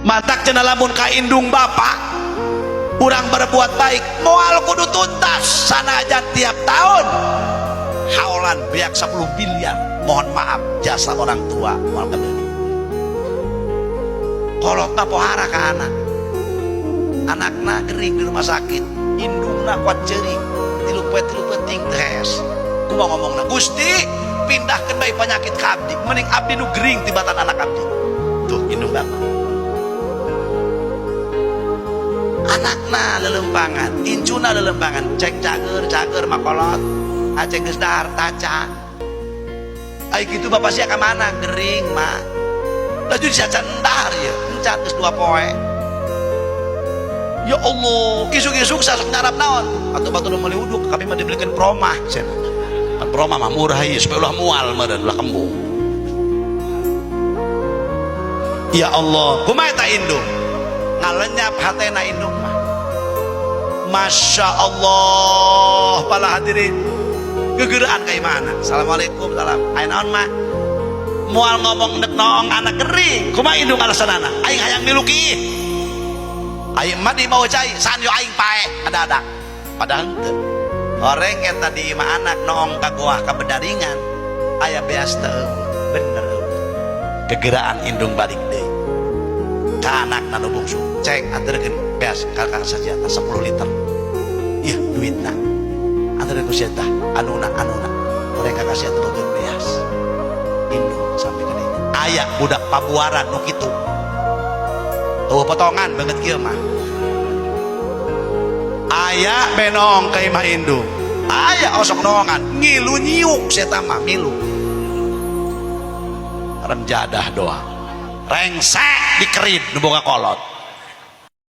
matak cenah lamun ka indung bapak urang berbuat baik moal kudu tuntas sanajan tiap tahun haolan beak 10 miliar mohon maaf jasa orang tua moal kabeli kolotna pohara ka anakna gering di rumah sakit indungna kuat ceurik tilu penting tes kumaha ngomongna Gusti pindahkeun bae penyakit ka abdi mending abdi nu gering tibatan anak abdi tuh indung bapak anakna lelempangan incuna lelempangan cek cager makolot aceng geus dahar taca ai kitu bapak sia ka mana gering mah laju disacan dahar ya encan geus 2 poe ya Allah isuk-isuk sasok nyarap naon atuh batu nu meuli uduk kami mah dibelikeun promah cenah kan promah mah murah ieu supaya ulah mual meureun ulah kembung ya Allah kumaha eta indung ngalenyap hatena indung mah Masya Allah para hadirin gegeraan kayak mana Assalamualaikum salam ayo naon mah mual ngomong nek noong anak gering kumaha indung alasanana aing hayang miluki aing mah di mau cai san yo aing pae ada padahal henteu orang eta di imah anak noong ka goah ka bedaringan aya beas teu bener gegeraan indung balik deui ka anakna nu bungsu cek aturkeun beas kakak sajata 10 liter iya duitna aturkeun ku sia tah anuna mereka kasih atukeun beas indung sampai ka dieu aya budak pabuaran nu kitu tuh potongan banget kieu mah aya benong ka imah indung aya osok noongan ngilu nyiuk sia tah mah milu renjadah doang rengsek dikerit nu boga kolot